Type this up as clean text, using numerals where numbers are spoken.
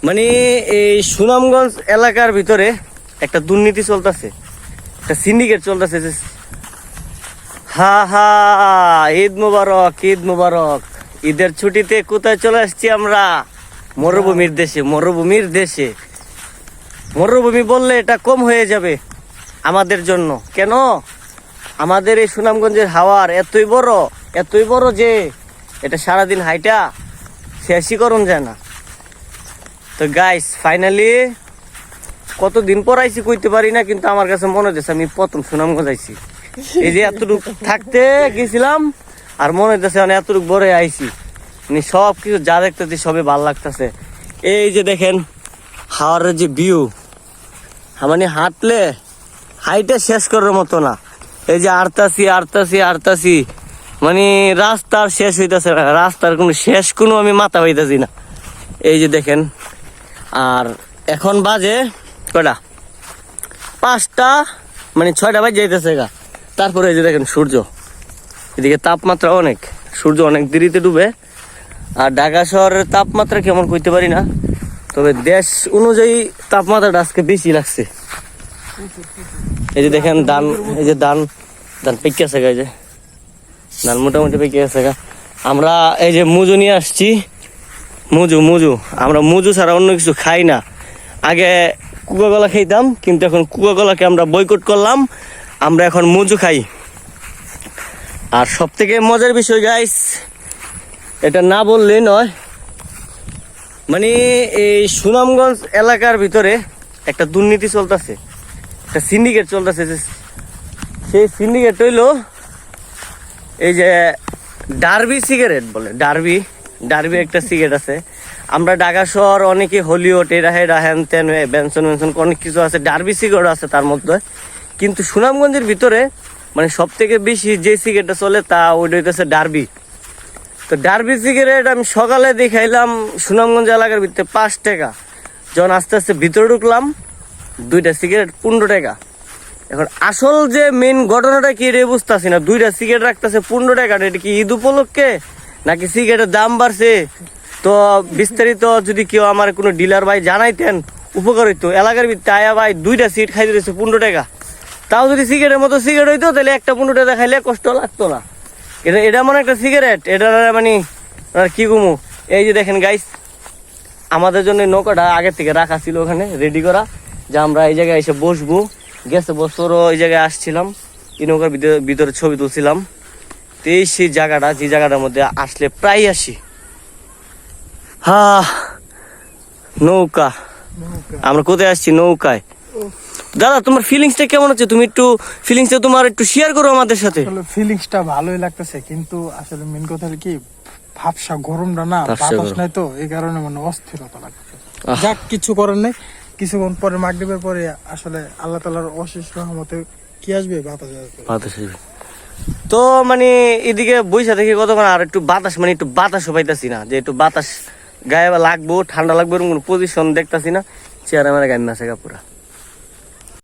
মানে এই সুনামগঞ্জ এলাকার ভিতরে একটা দুর্নীতি চলতেছে, একটা সিন্ডিকেট চলতেছে। হা হা, ঈদ মুবারক, ঈদ মুবারক। ঈদের ছুটিতে কোথায় চলে আসছি আমরা? মরুভূমির দেশে, মরুভূমির দেশে। মরুভূমি বললে এটা কম হয়ে যাবে আমাদের জন্য। কেন? আমাদের এই সুনামগঞ্জের হাওয়ার এতই বড় যে এটা সারাদিন হাইটা শেষই করণ যায় না। তো গাইস, ফাইনালি কতদিন পর আইসি কইতে পারি না, কিন্তু আমার কাছে মনে হচ্ছে আমি প্রথম সুনামগঞ্জ আইছি। এই যে এতটুকু থাকতে গেছিলাম আর মনে হইতেছে মানে এতটুকু বড় আইছি, মানে সব কিছু যা দেখতেছি সবই ভালো লাগতেছে। এই যে দেখেন হাওয়ারের যে ভিউ, মানে হাঁটলে হাইটে শেষ করার মতো না। এই যে আরতাছি, মানে রাস্তার শেষ হইতেছে না, রাস্তার কোনো শেষ কোনো আমি মাথা পাইতেছি না। এই যে দেখেন, আর এখন বাজে কয়টা? 5টা, মানে 6টা বাজে যাইতেছে গা। তারপরে এই যে দেখেন সূর্য, এদিকে তাপমাত্রা অনেক, সূর্য অনেক দেরিতে ডুবে। আর ঢাকা শহরের তাপমাত্রা কেমন কইতে পারি না, তবে দেশ অনুযায়ী তাপমাত্রাটা আজকে বেশি লাগছে। এই যে দেখেন ধান, এই যে ধান পেকে আছে গা, এই যে ধান মোটামুটি পেকে আছে গা। আমরা এই যে মুজু নিয়ে আসছি, মুজু আমরা মুজু ছাড়া অন্য কিছু খাই না। আগে কোকাকোলা খাইতাম, কিন্তু এখন কোকাকোলাকে আমরা বয়কট করলাম, আমরা এখন মুজু খাই। আর সব থেকে মজার বিষয় গাইস, এটা না বললেই নয়, মানে এই সুনামগঞ্জ এলাকার ভিতরে একটা দুর্নীতি চলতেছে, একটা সিন্ডিকেট চলতেছে। সেই সিন্ডিকেট হইলো এই যে ডার্বি সিগারেট বলে, ডার্বি একটা সিগারেট আছে। আমরা ঢাকা শহর অনেকে হলিউড এরা হ্যান তেন বেনসন অনেক কিছু আছে, ডার্বি সিগারেট আছে তার মধ্যে। কিন্তু সুনামগঞ্জের ভিতরে মানে সব থেকে বেশি যে সিগারেটটা চলে তা ওইটা হইতেছে ডার্বি। তো ডার্বি সিগারেট আমি সকালে দেখাইলাম সুনামগঞ্জ এলাকার ভিতরে 5 টাকা, যখন আস্তে আস্তে ভিতরে ঢুকলাম 2টা সিগারেট 15 টাকা। এখন আসল যে মেন ঘটনাটা কি রে বুঝতেছি না, 2টা সিগারেট রাখতেছে 15 টাকা। এটা কি ঈদ উপলক্ষে নাকি সিগারেটের দাম বাড়ছে? তো বিস্তারিত যদি কেউ আমার কোনো ডিলার ভাই জানাইতেন উপকার হইতো। এলাকার ভিতরে আয়া ভাই 2টা সিগারেট খাইতে দিয়েছে 15 টাকা, তাও যদি সিগারেটের মতো সিগারেট হইতো তাহলে একটা 15 টাকা খাইলে কষ্ট লাগতো না। এটা মনে একটা সিগারেট, এটা মানে কি কমু। এই যে দেখেন গাইস, আমাদের জন্য নৌকাটা আগে থেকে রাখা ছিল ওখানে রেডি করা, যে আমরা এই জায়গায় এসে বসবো। গেছে বছরও এই জায়গায় আসছিলাম, এই নৌকার ভিতরে ছবি তুলছিলাম। তো এই সেই জায়গাটা, যে জায়গাটার মধ্যে আসলে প্রায় আসি। নৌকা, আমরা কোথায় আসছি? নৌকায়। দাদা, তোমার ফিলিংসটা কেমন হচ্ছে? তুমি একটু ফিলিংসটা তোমার একটু শেয়ার করো আমাদের সাথে। ফিলিংসটা ভালোই লাগতেছে, কিন্তু আসলে মেন কথা কি ভাবসা গরমটা না, বাতাস নাই তো, এই কারণে মানে অস্থিরতা লাগছে। যাক, কিছু করার নেই, কিছুক্ষণ পরে মাগরিবের পরে আসলে আল্লাহ তাআলার অশেষ রহমতে কি আসবে, বাতাস আসবে। তো মানে এদিকে বৈশা থেকে কতক্ষণ আর একটু বাতাস, মানে একটু বাতাসও পাইতাছি না, যে একটু বাতাস গায়ে লাগবো, ঠান্ডা লাগবে এরকম কোনো পজিশন দেখতাছি না। চেয়ারে আমার গায়ে আছে পুরা।